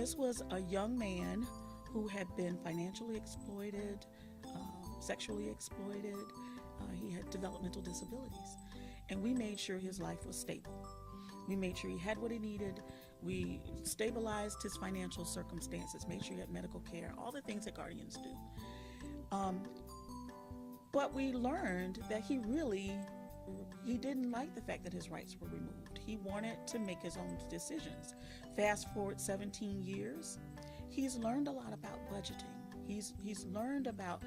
this was a young man who had been financially exploited, sexually exploited. He had developmental disabilities. And we made sure his life was stable. We made sure he had what he needed. We stabilized his financial circumstances, made sure he had medical care, all the things that guardians do. But we learned that he didn't like the fact that his rights were removed. He wanted to make his own decisions. Fast forward 17 years, he's learned a lot about budgeting. He's learned about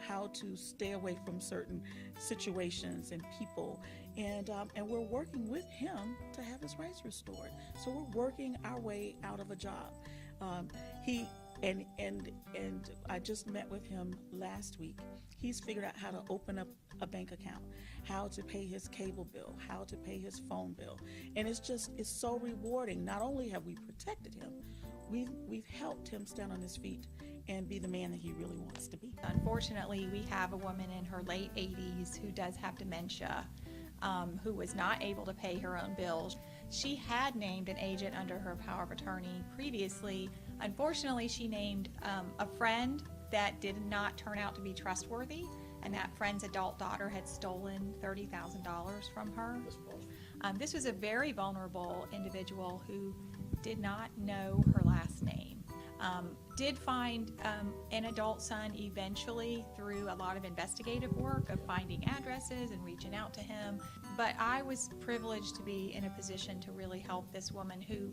how to stay away from certain situations and people, and we're working with him to have his rights restored. So we're working our way out of a job. And I just met with him last week. He's figured out how to open up a bank account, how to pay his cable bill, how to pay his phone bill, and it's so rewarding. Not only have we protected him, we've helped him stand on his feet and be the man that he really wants to be. Unfortunately, we have a woman in her late 80s who does have dementia, who was not able to pay her own bills. She had named an agent under her power of attorney previously. Unfortunately, she named a friend that did not turn out to be trustworthy, and that friend's adult daughter had stolen $30,000 from her. This was a very vulnerable individual who did not know her last name. Did find an adult son eventually through a lot of investigative work of finding addresses and reaching out to him. But I was privileged to be in a position to really help this woman who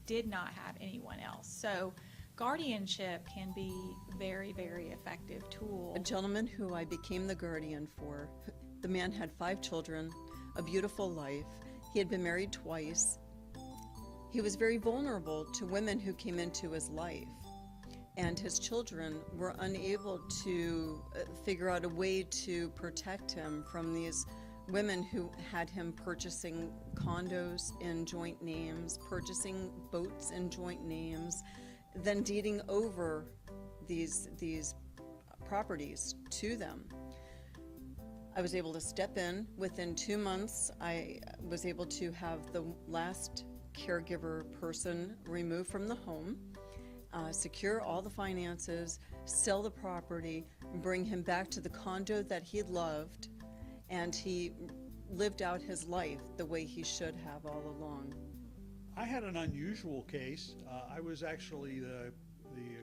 did not have anyone else. So guardianship can be a very, very effective tool. A gentleman who I became the guardian for, the man had 5 children, a beautiful life. He had been married twice. He was very vulnerable to women who came into his life, and his children were unable to figure out a way to protect him from these women who had him purchasing condos in joint names, purchasing boats in joint names, then deeding over these properties to them. I was able to step in. Within 2 months, I was able to have the last caregiver person removed from the home, secure all the finances, sell the property, bring him back to the condo that he loved, and he lived out his life the way he should have all along. I had an unusual case. I was actually the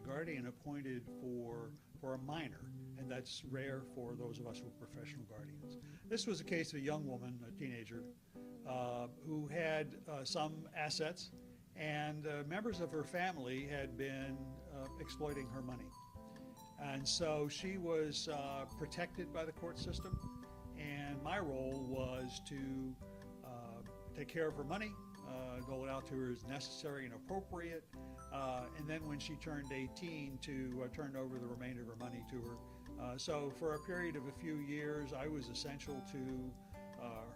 guardian appointed for a minor, and that's rare for those of us who are professional guardians. This was a case of a young woman, a teenager, who had some assets, and members of her family had been exploiting her money. And so she was protected by the court system, and my role was to take care of her money, dole it out to her as necessary and appropriate, and then when she turned 18 to turn over the remainder of her money to her. So for a period of a few years, I was essential to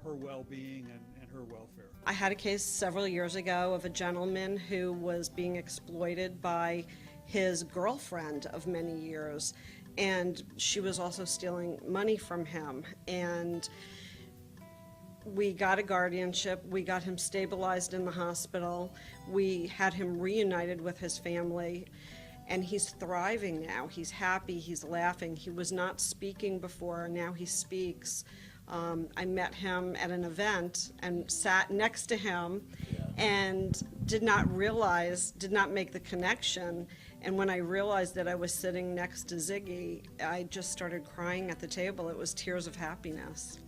her well-being and her welfare. I had a case several years ago of a gentleman who was being exploited by his girlfriend of many years, and she was also stealing money from him. And we got a guardianship, we got him stabilized in the hospital, we had him reunited with his family, and he's thriving now. He's happy, he's laughing. He was not speaking before, now he speaks. I met him at an event and sat next to him and did not make the connection. And when I realized that I was sitting next to Ziggy, I just started crying at the table. It was tears of happiness.